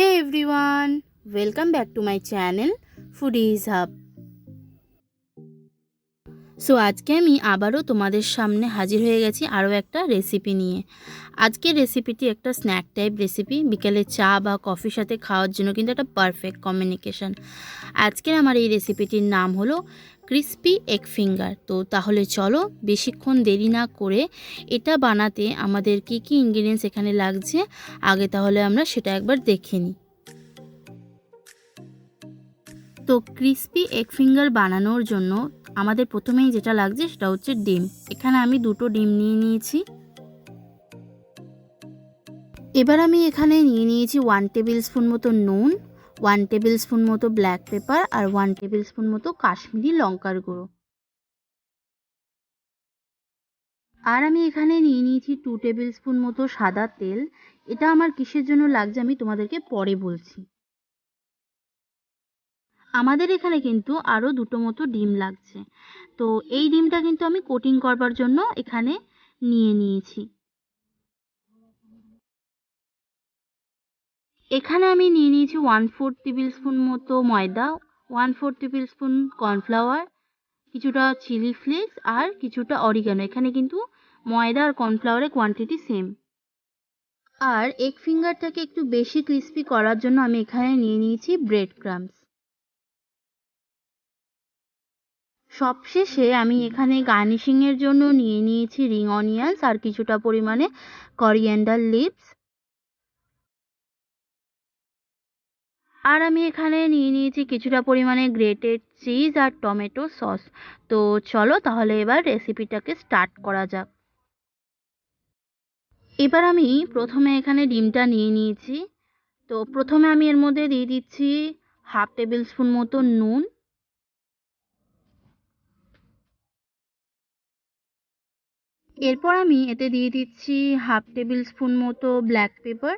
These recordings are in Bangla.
Hey everyone, welcome back to my channel Foodies Hub. So আজকে আমি আবারও তোমাদের সামনে হাজির হয়ে গেছি আরও একটা রেসিপি নিয়ে। আজকের রেসিপিটি একটা স্ন্যাক টাইপ রেসিপি, বিকেলে চা বা কফির সাথে খাওয়ার জন্য কিন্তু একটা পারফেক্ট কম্বিনেশন। আজকের আমার এই রেসিপিটির নাম হলো ক্রিস্পি এগ ফিঙ্গার। তো তাহলে চলো বেশিক্ষণ দেরি না করে এটা বানাতে আমাদের কি কি ইনগ্রিডিয়েন্টস এখানে লাগছে আগে তাহলে আমরা সেটা একবার দেখে নিই। তো ক্রিস্পি এগ ফিঙ্গার বানানোর জন্য আমাদের প্রথমেই যেটা লাগছে সেটা হচ্ছে ডিম। এখানে আমি দুটো ডিম নিয়ে নিয়েছি। এবার আমি এখানে নিয়ে নিয়েছি 1 টেবিল স্পুন মতো নুন, 1 টেবিল স্পুন মতো ব্ল্যাক পেপার আর 1 টেবিল স্পুন মতো কাশ্মীরি লঙ্কার গুঁড়ো। আর আমি এখানে নিয়ে নিয়েছি 2 টেবিল স্পুন মতো সাদা তেল। এটা আমার কিসের জন্য লাগছে আমি তোমাদেরকে পরে বলছি। আমাদের এখানে কিন্তু আরও দুটো মতো ডিম লাগছে। তো এই ডিমটা কিন্তু আমি কোটিং করবার জন্য এখানে নিয়ে নিয়েছি। এখানে আমি নিয়ে নিয়েছি 1/4 টেবিল স্পুন মতো ময়দা, 1/4 টেবিল স্পুন কর্নফ্লাওয়ার, কিছুটা চিলি ফ্লেক্স আর কিছুটা অরিগানো। এখানে কিন্তু ময়দা আর কর্নফ্লাওয়ারের কোয়ান্টিটি সেম। আর এগ ফিঙ্গারটাকে একটু বেশি ক্রিস্পি করার জন্য আমি এখানে নিয়ে নিয়েছি ব্রেড ক্রাম্বস। সবশেষে আমি এখানে গার্নিশিংয়ের জন্য নিয়ে নিয়েছি রিং অনিয়ন্স আর কিছুটা পরিমাণে করিয়েন্ডার লিভস। আর আমি এখানে নিয়ে নিয়েছি কিছুটা পরিমাণে গ্রেটেড চিজ আর টমেটো সস। তো চলো তাহলে এবার রেসিপিটাকে স্টার্ট করা যাক। এবার আমি প্রথমে এখানে ডিমটা নিয়ে নিয়েছি। তো প্রথমে আমি এর মধ্যে দিয়ে দিচ্ছি 1/2 টেবিল স্পুন মতো নুন, এরপর আমি এতে দিয়ে দিচ্ছি 1/2 টেবিল স্পুন মতো ব্ল্যাক পেপার।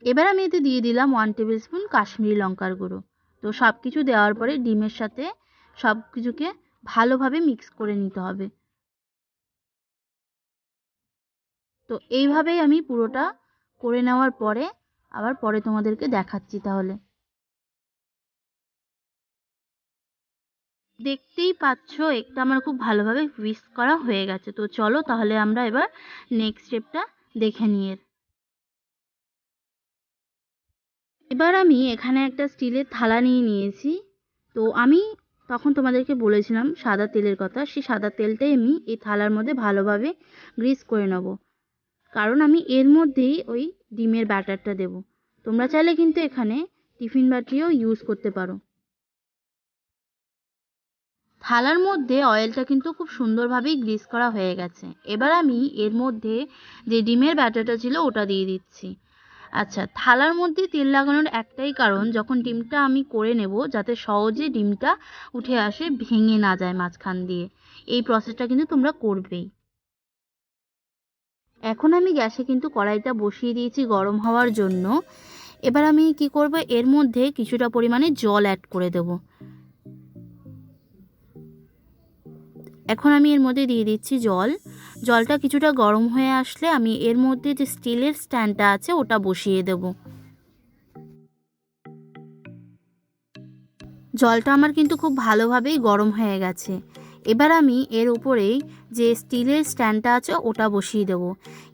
এবার আমি এতে দিয়ে দিলাম 1 টেবিল স্পুন কাশ্মীরি লঙ্কার গুঁড়ো। তো সব কিছু দেওয়ার পরে ডিমের সাথে সব কিছুকে ভালোভাবে মিক্স করে নিতে হবে। তো এইভাবেই আমি পুরোটা করে নেওয়ার পরে আবার পরে তোমাদেরকে দেখাচ্ছি। তাহলে দেখতেই পাচ্ছ একটা আমার খুব ভালোভাবে হুইস্ক করা হয়ে গেছে। তো চলো তাহলে আমরা এবার নেক্সট স্টেপটা দেখে নিই। এবার আমি এখানে একটা স্টিলের থালা নিয়ে নিয়েছি। তো আমি তখন তোমাদেরকে বলেছিলাম সাদা তেলের কথা, সেই সাদা তেলটাই আমি এই থালার মধ্যে ভালোভাবে গ্রিস করে নেব, কারণ আমি এর মধ্যেই ওই ডিমের ব্যাটারটা দেব। তোমরা চাইলে কিন্তু এখানে টিফিন বাটিও ইউজ করতে পারো। থালার মধ্যে অয়েলটা কিন্তু খুব সুন্দরভাবেই গ্রিস করা হয়ে গেছে। এবার আমি এর মধ্যে যে ডিমের ব্যাটারটা ছিল ওটা দিয়ে দিচ্ছি। আচ্ছা, থালার মধ্যে তেল লাগানোর একটাই কারণ, যখন ডিমটা আমি করে নেব যাতে সহজে ডিমটা উঠে আসে, ভেঙে না যায় মাঝখান দিয়ে। এই প্রসেসটা কিন্তু তোমরা করবেই। এখন আমি গ্যাসে কিন্তু কড়াইটা বসিয়ে দিয়েছি গরম হওয়ার জন্য। এবার আমি কি করব, এর মধ্যে কিছুটা পরিমাণে জল অ্যাড করে দেব। এখন আমি এর মধ্যে দিয়ে দিচ্ছি জল। জলটা কিছুটা গরম হয়ে আসলে আমি এর মধ্যে যে স্টিলের স্ট্যান্ডটা আছে ওটা বসিয়ে দেব। জলটা আমার কিন্তু খুব ভালোভাবেই গরম হয়ে গেছে। এবার আমি এর উপরেই যে স্টিলের স্ট্যান্ডটা আছে ওটা বসিয়ে দেব।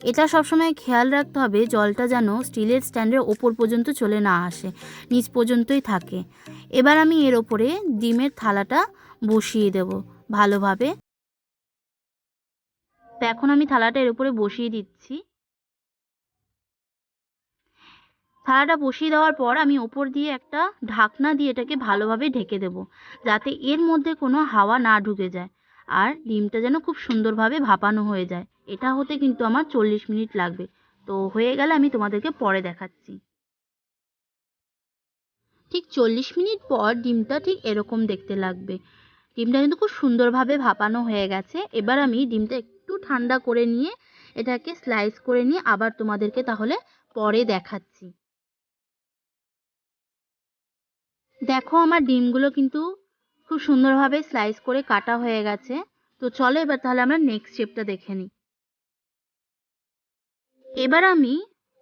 এটা সবসময় খেয়াল রাখতে হবে জলটা যেন স্টিলের স্ট্যান্ডের ওপর পর্যন্ত চলে না আসে, নিচ পর্যন্তই থাকে। এবার আমি এর ওপরে ডিমের থালাটা বসিয়ে দেব ভালোভাবে। তো এখন আমি থালাটা এর উপরে বসিয়ে দিচ্ছি। থালাটা বসিয়ে দেওয়ার পর আমি ওপর দিয়ে একটা ঢাকনা দিয়ে এটাকে ভালোভাবে ঢেকে দেব, যাতে এর মধ্যে কোনো হাওয়া না ঢুকে যায় আর ডিমটা যেন খুব সুন্দরভাবে ভাপানো হয়ে যায়। এটা হতে কিন্তু আমার 40 মিনিট লাগবে। তো হয়ে গেলে আমি তোমাদেরকে পরে দেখাচ্ছি। ঠিক 40 মিনিট পর ডিমটা ঠিক এরকম দেখতে লাগবে। ডিমটা কিন্তু খুব সুন্দরভাবে ভাপানো হয়ে গেছে। এবার আমি ডিমটা একটু ঠান্ডা করে নিয়ে এটাকে স্লাইস করে নিয়ে আবার তোমাদেরকে তাহলে পরে দেখাচ্ছি। দেখো আমার ডিমগুলো কিন্তু খুব সুন্দরভাবে স্লাইস করে কাটা হয়ে গেছে। তো চলো এবার তাহলে আমরা নেক্সট স্টেপটা দেখে নিই। এবার আমি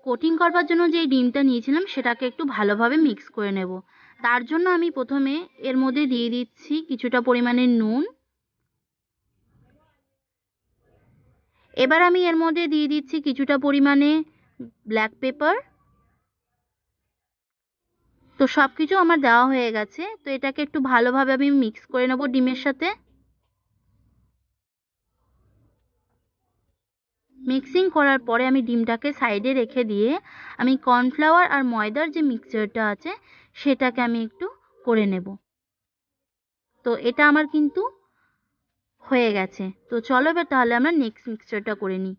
কোটিং করবার জন্য যেই ডিমটা নিয়েছিলাম সেটাকে একটু ভালোভাবে মিক্স করে নেব। তার জন্য আমি প্রথমে এর মধ্যে দিয়ে দিচ্ছি কিছুটা পরিমাণে নুন। এবার আমি এর মধ্যে দিয়ে দিচ্ছি কিছুটা পরিমাণে ব্ল্যাক পেপার। তো সব কিছু আমার দেওয়া হয়ে গেছে। তো এটাকে একটু ভালোভাবে আমি মিক্স করে নেব ডিমের সাথে। মিক্সিং করার পরে আমি ডিমটাকে সাইডে রেখে দিয়ে আমি কর্নফ্লাওয়ার আর ময়দার যে মিক্সচারটা আছে সেটাকে আমি একটু করে নেব। তো এটা আমার কিন্তু হয়ে গেছে। তো চলো এবার তাহলে আমরা নেক্সট মিক্সচারটা করে নিই।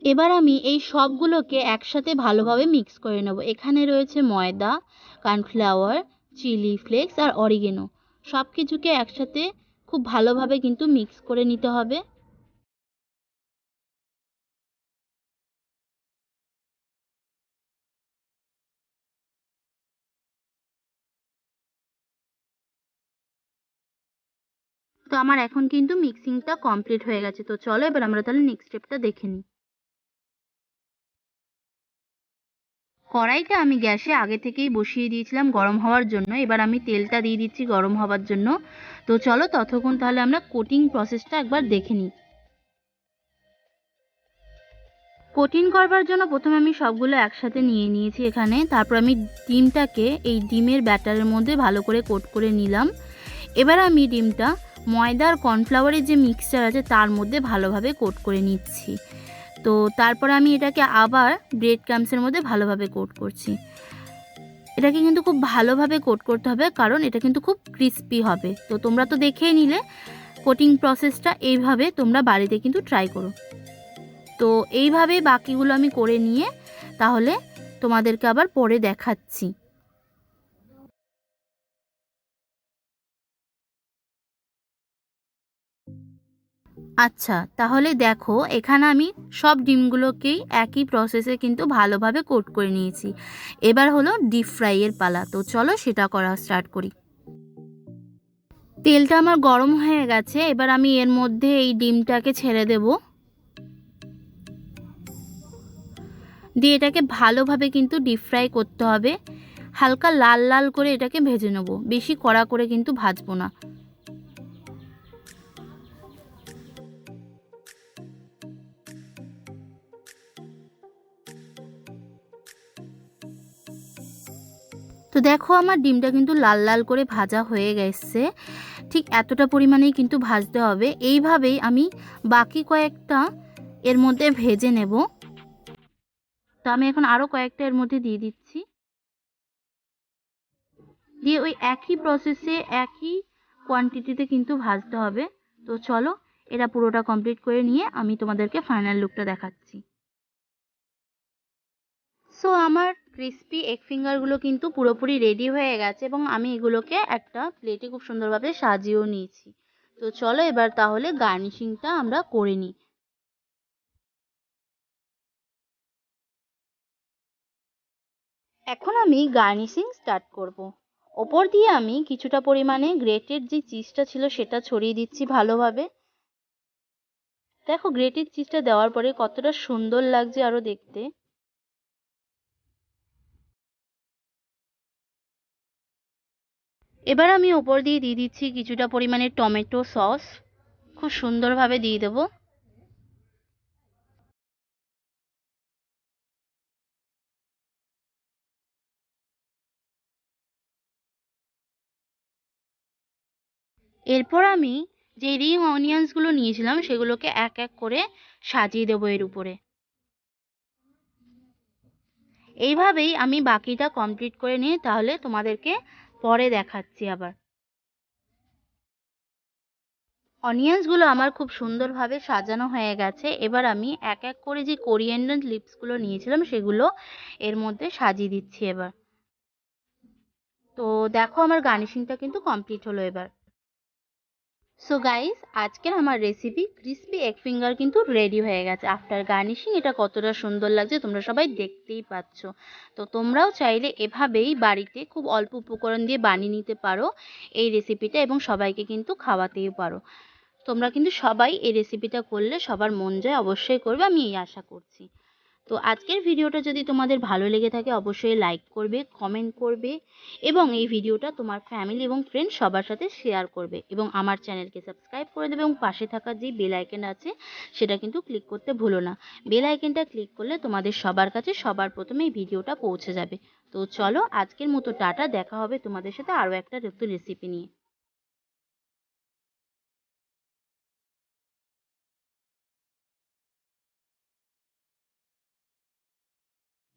এবার আমি এই সবগুলোকে একসাথে ভালোভাবে মিক্স করে নেব। এখানে রয়েছে ময়দা, কর্নফ্লাওয়ার, চিলি ফ্লেক্স আর অরিগেনো। সব কিছুকে একসাথে খুব ভালোভাবে কিন্তু মিক্স করে নিতে হবে। তো আমার এখন কিন্তু মিক্সিংটা কমপ্লিট হয়ে গেছে। তো চলো এবার আমরা তাহলে নেক্সট স্টেপটা দেখে নিই। কড়াইটা আমি গ্যাসে আগে থেকেই বসিয়ে দিয়েছিলাম গরম হওয়ার জন্য। এবার আমি তেলটা দিয়ে দিচ্ছি গরম হওয়ার জন্য। তো চলো ততক্ষণ তাহলে আমরা কোটিং প্রসেসটা একবার দেখে নিই। কোটিং করবার জন্য প্রথমে আমি সবগুলো একসাথে নিয়ে নিয়েছি এখানে। তারপর আমি ডিমটাকে এই ডিমের ব্যাটারের মধ্যে ভালো করে কোট করে নিলাম। এবার আমি ডিমটা ময়দা আর কর্নফ্লাওয়ারের যে মিক্সচার আছে তার মধ্যে ভালোভাবে কোট করে নিচ্ছি। তো তারপর আমি এটাকে আবার ব্রেড ক্রাম্বসের মধ্যে ভালোভাবে কোট করছি। এটাকে কিন্তু খুব ভালোভাবে কোট করতে হবে, কারণ এটা কিন্তু খুব ক্রিস্পি হবে। তো তোমরা তো দেখেই নিলে কোটিং প্রসেসটা, এইভাবে তোমরা বাড়িতে কিন্তু ট্রাই করো। তো এইভাবেই বাকিগুলো আমি করে নিয়ে তাহলে তোমাদেরকে আবার পরে দেখাচ্ছি। আচ্ছা, তাহলে দেখো এখানে আমি সব ডিমগুলোকেই একই প্রসেসে কিন্তু ভালোভাবে কোট করে নিয়েছি। এবার হলো ডিপ ফ্রাইয়ের পালা। তো চলো সেটা করা স্টার্ট করি। তেলটা আমার গরম হয়ে গেছে। এবার আমি এর মধ্যে এই ডিমটাকে ছেড়ে দেব, দিয়ে এটাকে ভালোভাবে কিন্তু ডিপ ফ্রাই করতে হবে। হালকা লাল লাল করে এটাকে ভেজে নেব, বেশি কড়া করে কিন্তু ভাজবো না। তো দেখো আমার ডিমটা কিন্তু লাল লাল করে ভাজা হয়ে গেছে। ঠিক এতটা পরিমাণেই কিন্তু ভাজতে হবে। এইভাবেই আমি বাকি কয়েকটা এর মধ্যে ভেজে নেব। তো আমি এখন আরও কয়েকটা এর মধ্যে দিয়ে দিচ্ছি, দিয়ে ওই একই প্রসেসে একই কোয়ান্টিটিতে কিন্তু ভাজতে হবে। তো চলো এটা পুরোটা কমপ্লিট করে নিয়ে আমি তোমাদেরকে ফাইনাল লুকটা দেখাচ্ছি। সো আমার ক্রিস্পি এগ ফিঙ্গারগুলো কিন্তু পুরোপুরি রেডি হয়ে গেছে এবং আমি এগুলোকে একটা প্লেটে খুব সুন্দরভাবে সাজিয়েও নিয়েছি। তো চলো এবার তাহলে গার্নিশিংটা আমরা করে নিই। এখন আমি গার্নিশিং স্টার্ট করব। ওপর দিয়ে আমি কিছুটা পরিমাণে গ্রেটেড যে চিজটা ছিল সেটা ছড়িয়ে দিচ্ছি ভালোভাবে। দেখো গ্রেটেড চিজটা দেওয়ার পরে কতটা সুন্দর লাগছে আরো দেখতে। এবার আমি ওপর দিয়ে দিয়ে দিচ্ছি কিছুটা পরিমাণে টমেটো সস, খুব সুন্দরভাবে দিয়ে দেবো। এরপর আমি যে রিং অনিয়ন্সগুলো নিয়েছিলাম সেগুলোকে এক এক করে সাজিয়ে দেবো এর উপরে। এইভাবেই আমি বাকিটা কমপ্লিট করে নিয়ে তাহলে তোমাদেরকে পরে দেখাচ্ছি আবার। অনিয়ন্সগুলো আমার খুব সুন্দরভাবে সাজানো হয়ে গেছে। এবার আমি এক এক করে যে কোরিয়ান্ডার লিভসগুলো নিয়েছিলাম সেগুলো এর মধ্যে সাজিয়ে দিচ্ছি এবার। তো দেখো আমার গার্নিশিংটা কিন্তু কমপ্লিট হলো এবার। সো গাইস, আজকের আমার রেসিপি ক্রিস্পি এগ ফিঙ্গার কিন্তু রেডি হয়ে গেছে। আফটার গার্নিশিং এটা কতটা সুন্দর লাগছে তোমরা সবাই দেখতেই পাচ্ছ। তো তোমরাও চাইলে এভাবেই বাড়িতে খুব অল্প উপকরণ দিয়ে বানিয়ে নিতে পারো এই রেসিপিটা এবং সবাইকে কিন্তু খাওয়াতেও পারো। তোমরা কিন্তু সবাই এই রেসিপিটা করলে সবার মন জয় অবশ্যই করবে, আমি এই আশা করছি। তো আজকের ভিডিওটা যদি তোমাদের ভালো লেগে থাকে অবশ্যই লাইক করবে, কমেন্ট করবে এবং এই ভিডিওটা তোমার ফ্যামিলি এবং ফ্রেন্ড সবার সাথে শেয়ার করবে এবং আমার চ্যানেলকে সাবস্ক্রাইব করে দেবে এবং পাশে থাকা যে বেল আইকন আছে সেটা কিন্তু ক্লিক করতে ভুলো না। বেল আইকনটা ক্লিক করলে তোমাদের সবার কাছে সবার প্রথমে এই ভিডিওটা পৌঁছে যাবে। তো চলো আজকের মতো টাটা, দেখা হবে তোমাদের সাথে আরও একটা নতুন রেসিপি নিয়ে।